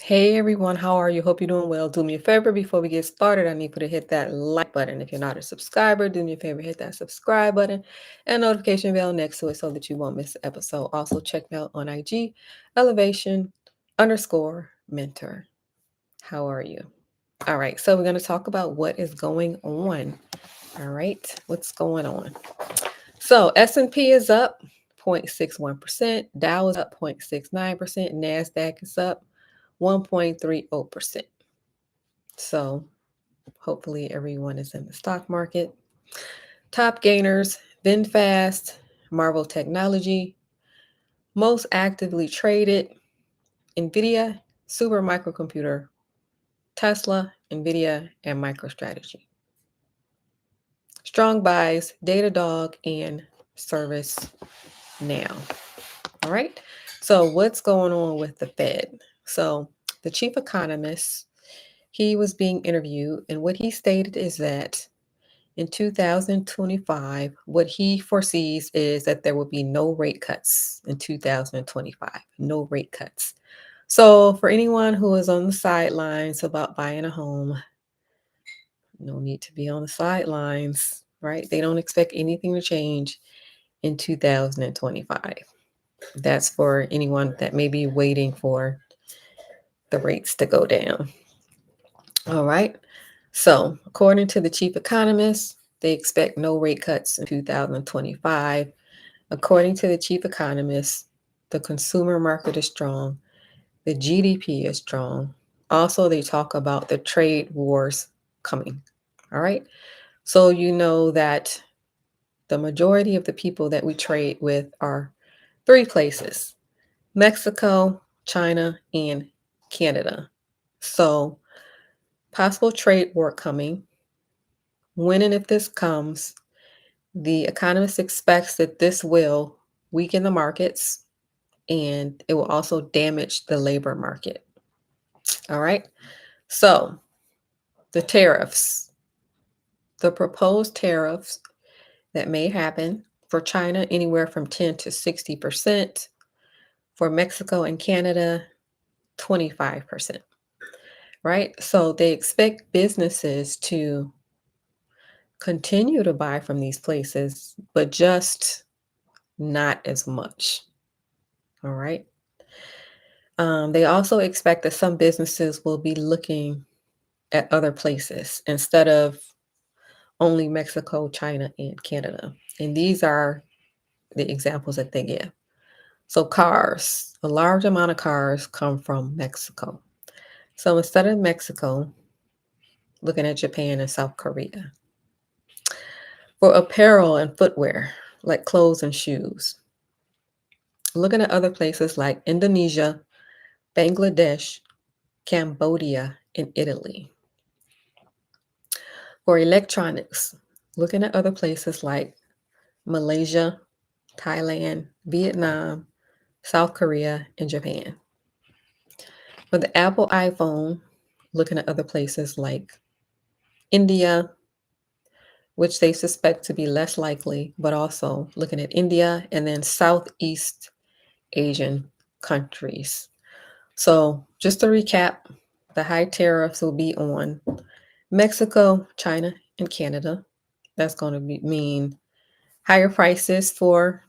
Hey everyone, how are you? Hope you're doing well. Do me a favor before we get started. I need you to hit that like button. If you're not a subscriber, do me a favor, hit that subscribe button and notification bell next to it so that you won't miss an episode. Also, check me out on IG, elevation underscore mentor. How are you? All right, so we're going to talk about what is going on. All right, what's going on? So S&P is up 0.61%, Dow is up 0.69%, NASDAQ is up 1.30%. So hopefully everyone is in the stock market. Top gainers, VinFast, Marvel Technology, most actively traded, NVIDIA, Super Microcomputer, Tesla, NVIDIA, and MicroStrategy. Strong buys, Datadog, and Service Now. All right. So what's going on with the Fed? So the chief economist, he was being interviewed, and what he stated is that in 2025, what he foresees is that there will be no rate cuts in 2025, no rate cuts. So for anyone who is on the sidelines about buying a home, no need to be on the sidelines, right? They don't expect anything to change in 2025. That's for anyone that may be waiting for the rates to go down. All right. So, according to the chief economist, they expect no rate cuts in 2025. According to the chief economist, the consumer market is strong, the GDP is strong. Also, they talk about the trade wars coming. All right. So, you know that the majority of the people that we trade with are three places: Mexico, China, and Canada. So, possible trade war coming. When and if this comes, the economist expects that this will weaken the markets and it will also damage the labor market. All right. So, the tariffs, the proposed tariffs that may happen for China, anywhere from 10 to 60%, for Mexico and Canada, 25%. Right. So, they expect businesses to continue to buy from these places, but just not as much. All right. They also expect that some businesses will be looking at other places instead of only Mexico, China, and Canada. And these are the examples that they give. So, cars, a large amount of cars come from Mexico. So, instead of Mexico, looking at Japan and South Korea. For apparel and footwear, like clothes and shoes, looking at other places like Indonesia, Bangladesh, Cambodia, and Italy. For electronics, looking at other places like Malaysia, Thailand, Vietnam, South Korea, and Japan. For the Apple iPhone, looking at other places like India, which they suspect to be less likely, but also looking at India and then Southeast Asian countries. So, just to recap, the high tariffs will be on Mexico, China, and Canada. That's going to mean higher prices for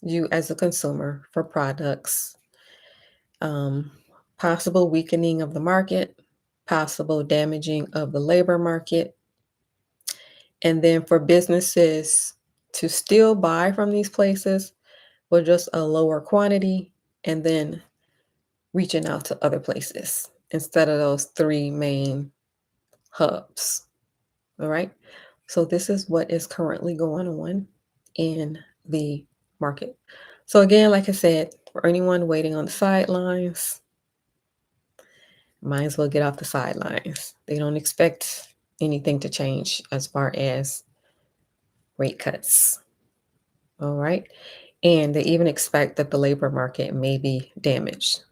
you as a consumer for products, um, possible weakening of the market, possible damaging of the labor market, and then for businesses to still buy from these places with just a lower quantity and then reaching out to other places instead of those three main hubs. All right. So, this is what is currently going on in the market. So, again, like I said, for anyone waiting on the sidelines, might as well get off the sidelines. They don't expect anything to change as far as rate cuts. All right. And they even expect that the labor market may be damaged.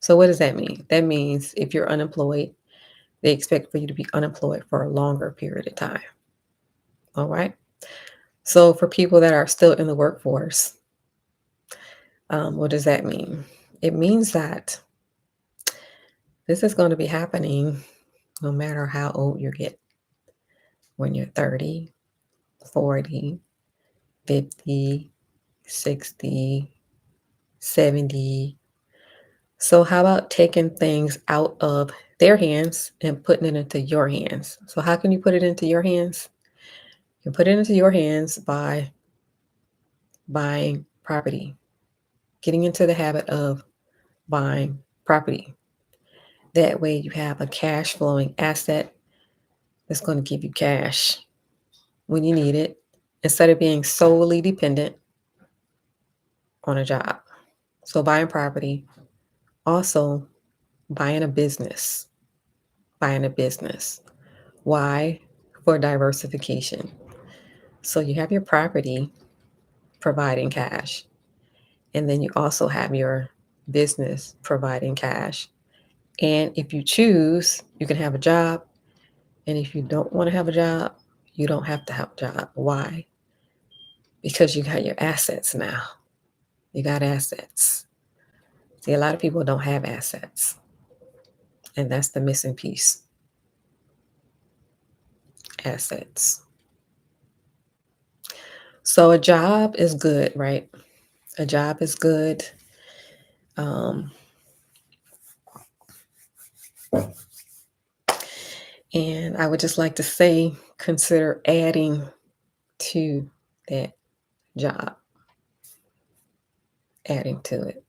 So, what does that mean? That means if you're unemployed, they expect for you to be unemployed for a longer period of time. All right. So, for people that are still in the workforce, what does that mean? It means that This is going to be happening no matter how old you get. When you're 30, 40, 50, 60, 70. So how about taking things out of their hands and putting it into your hands? So how can you put it into your hands? You can put it into your hands by buying property, getting into the habit of buying property. That way you have a cash flowing asset that's going to give you cash when you need it instead of being solely dependent on a job. So buying property, also buying a business, buying a business. Why? For diversification. So you have your property providing cash, and then you also have your business providing cash. And if you choose, you can have a job. And if you don't want to have a job, you don't have to have a job. Why? Because you got your assets now. You got assets. See, a lot of people don't have assets. And that's the missing piece. Assets. So a job is good, right? A job is good. And I would just like to say, consider adding to that job, adding to it.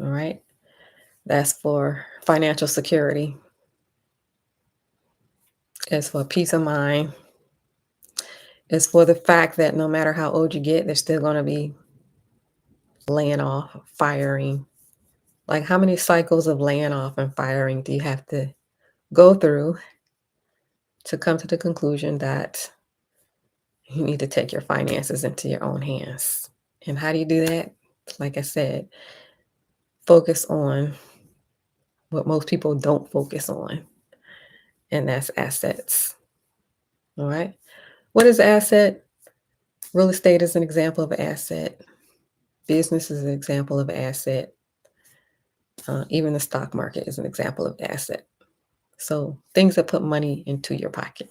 All right. That's for financial security. It's for peace of mind. It's for the fact that no matter how old you get, there's still going to be laying off, firing. Like, how many cycles of laying off and firing do you have to go through to come to the conclusion that you need to take your finances into your own hands? And how do you do that? Like I said, focus on what most people don't focus on, and that's assets. All right. What is an asset? Real estate is an example of an asset. Business is an example of an asset. Even the stock market is an example of asset. So things that put money into your pocket.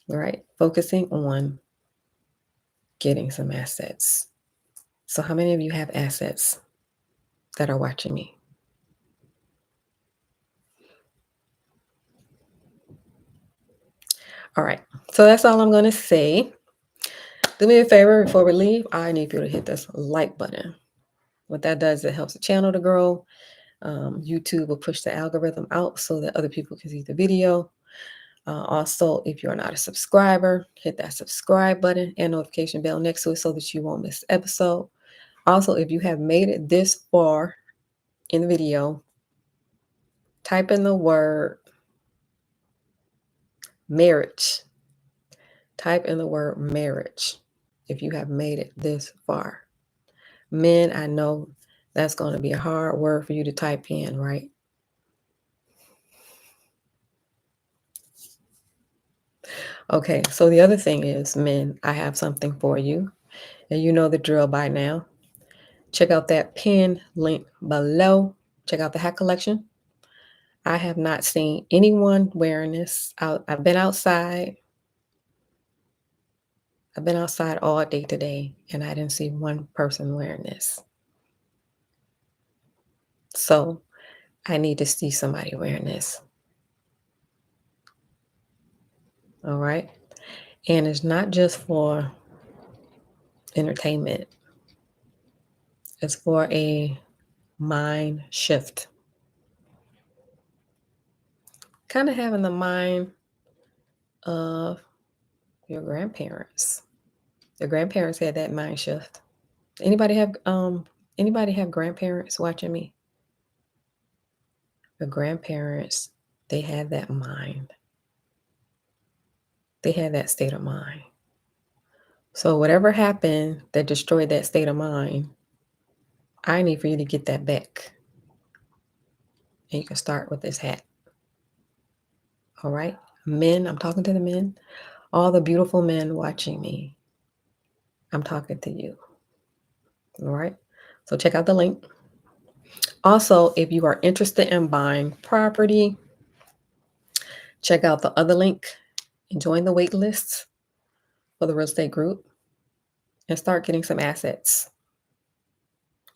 All right. Focusing on getting some assets. So how many of you have assets that are watching me? All right. So that's all I'm going to say. Do me a favor before we leave. I need you to hit this like button. What that does, it helps the channel to grow. YouTube will push the algorithm out so that other people can see the video. Also, if you're not a subscriber, hit that subscribe button and notification bell next to it so that you won't miss the episode. Also, if you have made it this far in the video, type in the word marriage. Type in the word marriage if you have made it this far. Men, I know that's going to be a hard word for you to type in, right? Okay, so the other thing is, men, I have something for you. And you know the drill by now. Check out that pin link below. Check out the hat collection. I have not seen anyone wearing this out. I've been outside. I've been outside all day today, and I didn't see one person wearing this. So I need to see somebody wearing this. All right. And it's not just for entertainment, it's for a mind shift. Kind of having the mind of your grandparents. Your grandparents had that mind shift. Anybody have grandparents watching me? The grandparents, they had that mind. They had that state of mind. So whatever happened that destroyed that state of mind, I need for you to get that back. And you can start with this hat. All right? Men, I'm talking to the men. All the beautiful men watching me, I'm talking to you. All right? So check out the link. Also, if you are interested in buying property, check out the other link and join the wait list for the real estate group and start getting some assets.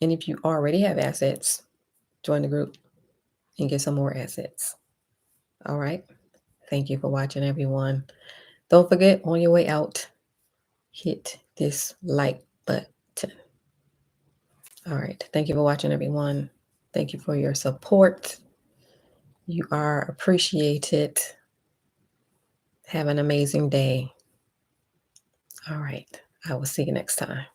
And if you already have assets, join the group and get some more assets. All right. Thank you for watching, everyone. Don't forget, on your way out, hit this like button. All right. Thank you for watching, everyone. Thank you for your support. You are appreciated. Have an amazing day. All right. I will see you next time.